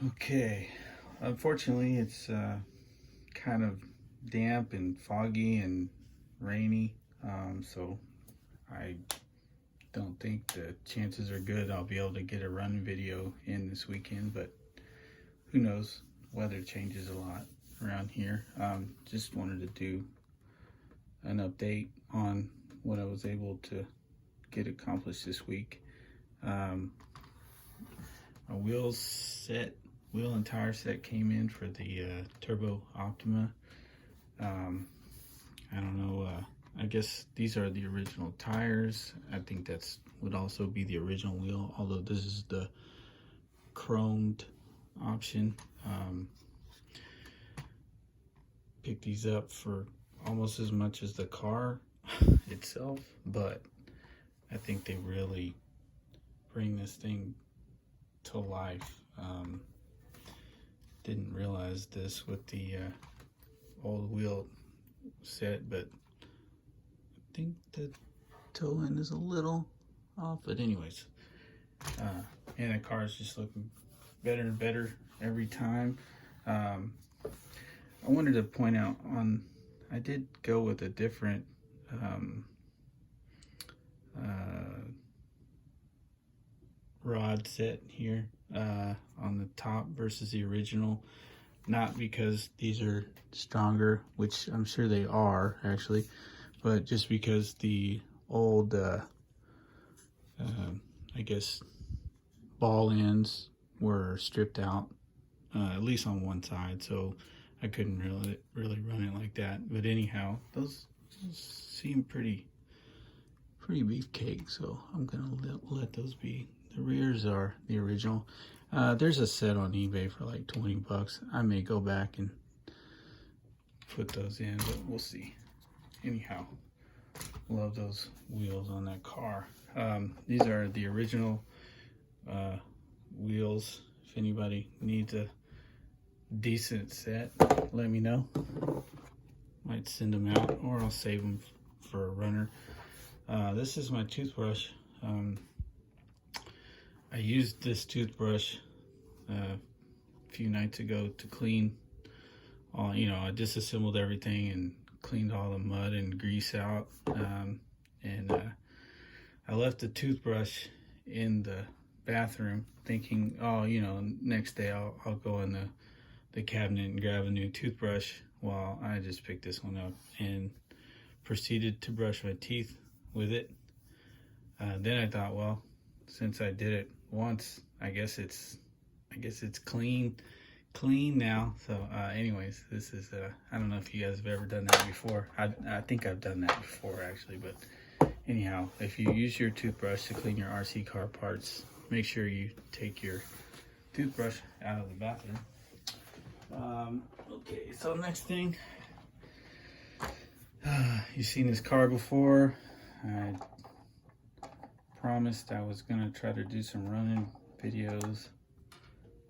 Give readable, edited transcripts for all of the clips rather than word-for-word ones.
Okay, unfortunately, it's kind of damp and foggy and rainy, so I don't think the chances are good I'll be able to get a run video in this weekend, but who knows? Weather changes a lot around here. Just wanted to do an update on what I was able to get accomplished this week. My wheel and tire set came in for the Turbo Optima. I don't know, I guess these are the original tires. I think that's would also be the original wheel, although this is the chromed option. Picked these up for almost as much as the car itself, but I think they really bring this thing to life. Didn't realize this with the old wheel set, but I think the toe end is a little off. But anyways, and the car is just looking better and better every time. I wanted to point out I did go with a different rod set here on the top versus the original. Not because these are stronger, which I'm sure they are actually, but just because the old I guess ball ends were stripped out, at least on one side, so I couldn't really run it like that. But anyhow, those seem pretty beefcake, so I'm gonna let those be. The rears are the original. There's a set on eBay for like 20 bucks. I may go back and put those in, but we'll see. Anyhow, love those wheels on that car. These are the original wheels. If anybody needs a decent set, let me know. Might send them out, or I'll save them for a runner. This is my toothbrush. I used this toothbrush a few nights ago to clean all, I disassembled everything and cleaned all the mud and grease out. And I left the toothbrush in the bathroom thinking, oh, next day I'll go in the cabinet and grab a new toothbrush. Well, I just picked this one up and proceeded to brush my teeth with it. Then I thought, well, since I did it once, I guess it's clean now. So anyways, this is I don't know if you guys have ever done that before. I think I've done that before actually, but anyhow, if you use your toothbrush to clean your RC car parts, make sure you take your toothbrush out of the bathroom. Okay, so next thing, you've seen this car before. I promised I was gonna try to do some running videos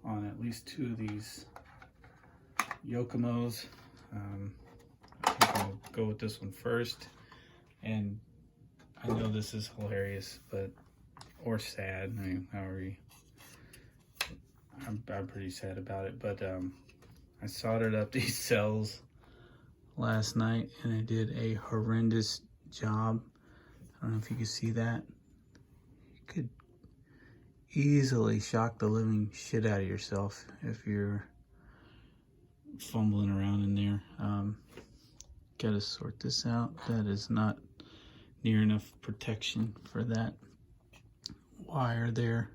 on at least two of these Yokomos. I think I'll go with this one first. And I know this is hilarious, or sad. I mean, however I'm pretty sad about it. But I soldered up these cells last night, and I did a horrendous job. I don't know if you can see that. You could easily shock the living shit out of yourself if you're fumbling around in there. Gotta sort this out. That is not near enough protection for that wire there.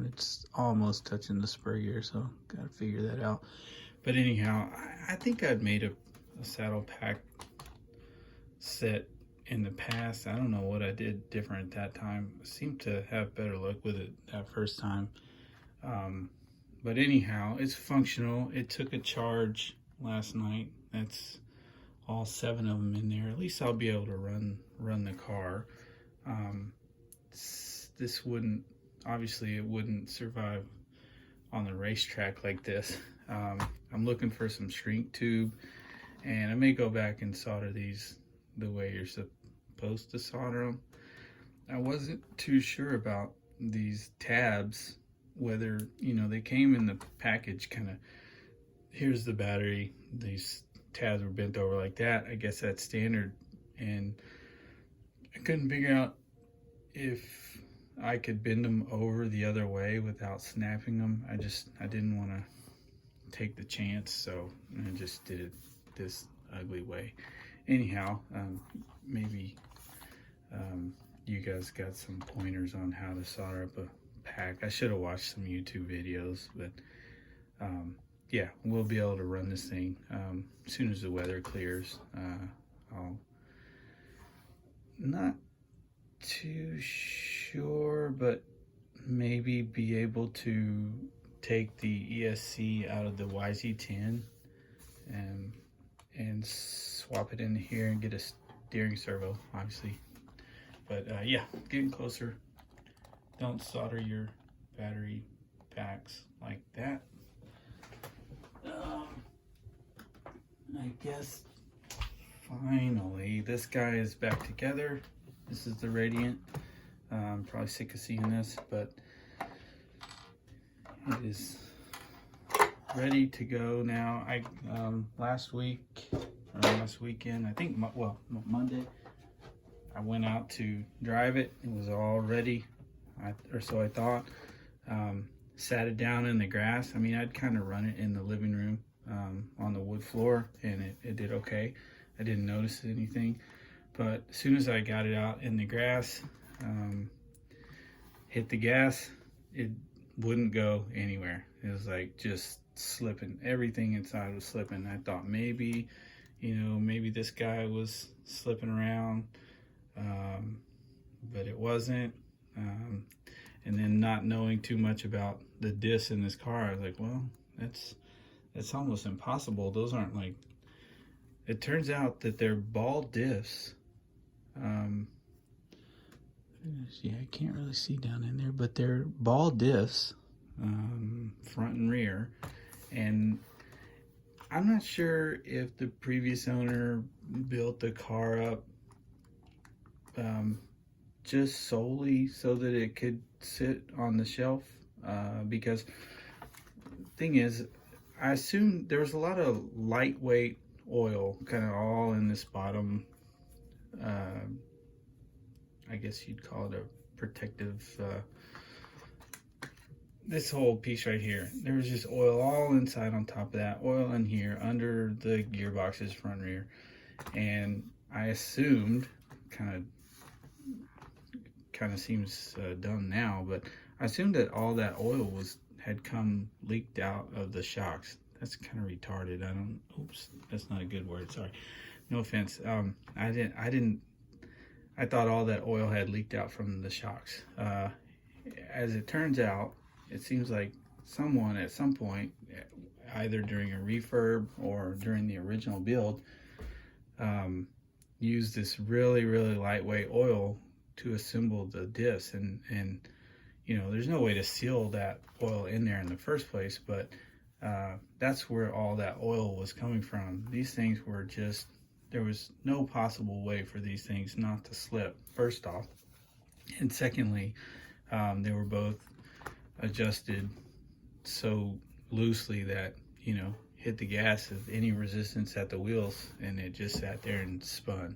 It's almost touching the spur gear, so gotta figure that out. But anyhow, I think I'd made a saddle pack set in the past. I don't know what I did different at that time. I seemed to have better luck with it that first time. But anyhow, it's functional. It took a charge last night. That's all 7 of them in there. At least I'll be able to run the car. This wouldn't, obviously it wouldn't survive on the racetrack like this. I'm looking for some shrink tube, and I may go back and solder these the way you're supposed to solder them. I wasn't too sure about these tabs whether, you know, they came in the package kind of, here's the battery, these tabs were bent over like that. I guess that's standard. And I couldn't figure out if I could bend them over the other way without snapping them. I didn't want to take the chance, so I just did it this ugly way. Anyhow, maybe you guys got some pointers on how to solder up a pack. I should have watched some YouTube videos, but yeah, we'll be able to run this thing as soon as the weather clears. I'll not too sure, but maybe be able to take the ESC out of the YZ10 and swap it in here and get a steering servo, obviously. But yeah, getting closer. Don't solder your battery packs like that. I guess finally this guy is back together. This is the Radiant. I'm probably sick of seeing this, but it is ready to go now. I last weekend, I think, well, Monday, I went out to drive it. It was all ready, or so I thought. Sat it down in the grass. I mean, I'd kind of run it in the living room on the wood floor, and it did okay. I didn't notice anything, but as soon as I got it out in the grass, hit the gas, it wouldn't go anywhere. It was like just slipping. Everything inside was slipping. I thought maybe, you know, maybe this guy was slipping around, but it wasn't. And then not knowing too much about the discs in this car, I was like, well, that's almost impossible. Those aren't like, it turns out that they're ball discs. Yeah, I can't really see down in there, but they're ball discs, front and rear. And I'm not sure if the previous owner built the car up just solely so that it could sit on the shelf, because the thing is, I assume there was a lot of lightweight oil kind of all in this bottom, I guess you'd call it a protective, this whole piece right here. There was just oil all inside on top of that, oil in here under the gearboxes front and rear. And I assumed, kind of seems done now, but I assumed that all that oil had come leaked out of the shocks. That's kind of retarded. Oops, that's not a good word, sorry. No offense. I thought all that oil had leaked out from the shocks. As it turns out, it seems like someone at some point, either during a refurb or during the original build, used this really, really lightweight oil to assemble the disc. And you know, there's no way to seal that oil in there in the first place, but that's where all that oil was coming from. These things were just, there was no possible way for these things not to slip, first off. And secondly, they were both adjusted so loosely that, you know, hit the gas of any resistance at the wheels and it just sat there and spun.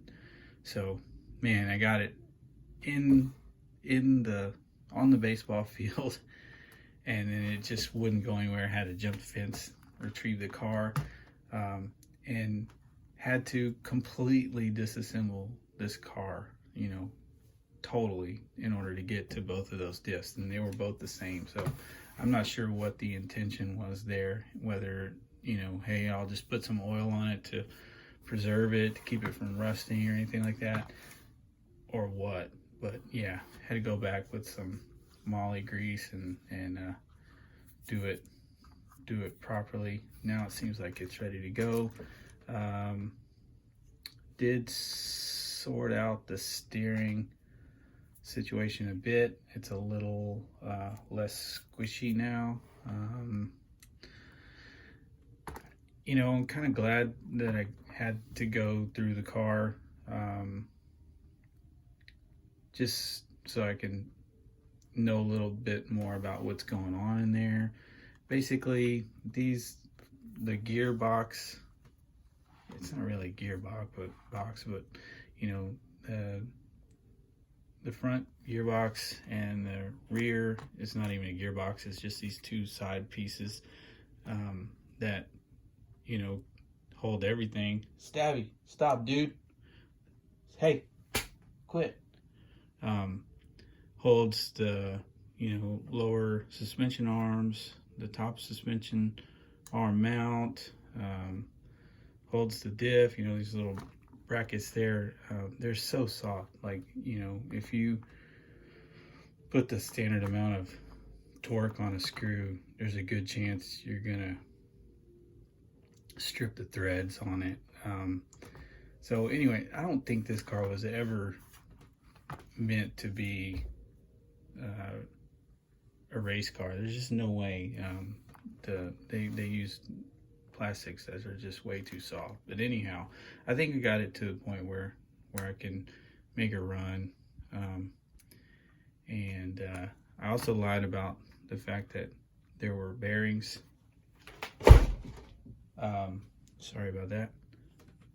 So, man, I got it on the baseball field, and then it just wouldn't go anywhere. I had to jump the fence, retrieve the car, and had to completely disassemble this car, you know, totally, in order to get to both of those discs. And they were both the same. So I'm not sure what the intention was there, whether, you know, hey, I'll just put some oil on it to preserve it, to keep it from rusting or anything like that, or what. But yeah, had to go back with some moly grease and do it properly. Now it seems like it's ready to go. Did sort out the steering situation a bit. It's a little less squishy now. You know, I'm kind of glad that I had to go through the car, just so I can know a little bit more about what's going on in there. Basically, the gearbox, it's not really a gearbox, but you know, the front gearbox and the rear is not even a gearbox. It's just these two side pieces that, you know, hold everything. Stabby, stop, dude. Hey, quit. Holds the, you know, lower suspension arms, the top suspension arm mount, holds the diff, you know, these little brackets there. They're so soft. Like, you know, if you put the standard amount of torque on a screw, there's a good chance you're gonna strip the threads on it. So anyway, I don't think this car was ever meant to be a race car. There's just no way. They used plastics that are just way too soft. But anyhow, I think we got it to the point where I can make a run. And I also lied about the fact that there were bearings. Sorry about that.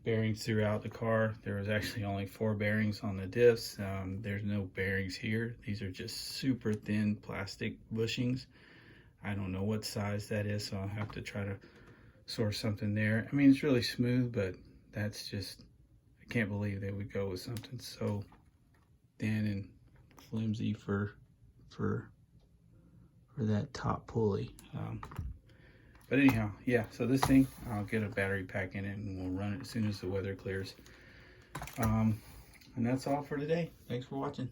Bearings throughout the car. There was actually only 4 bearings on the diffs. There's no bearings here. These are just super thin plastic bushings. I don't know what size that is, so I'll have to try to source something there. I mean, it's really smooth, but that's just, I can't believe they would go with something so thin and flimsy for that top pulley. But anyhow, yeah, so this thing, I'll get a battery pack in it and we'll run it as soon as the weather clears. And that's all for today. Thanks for watching.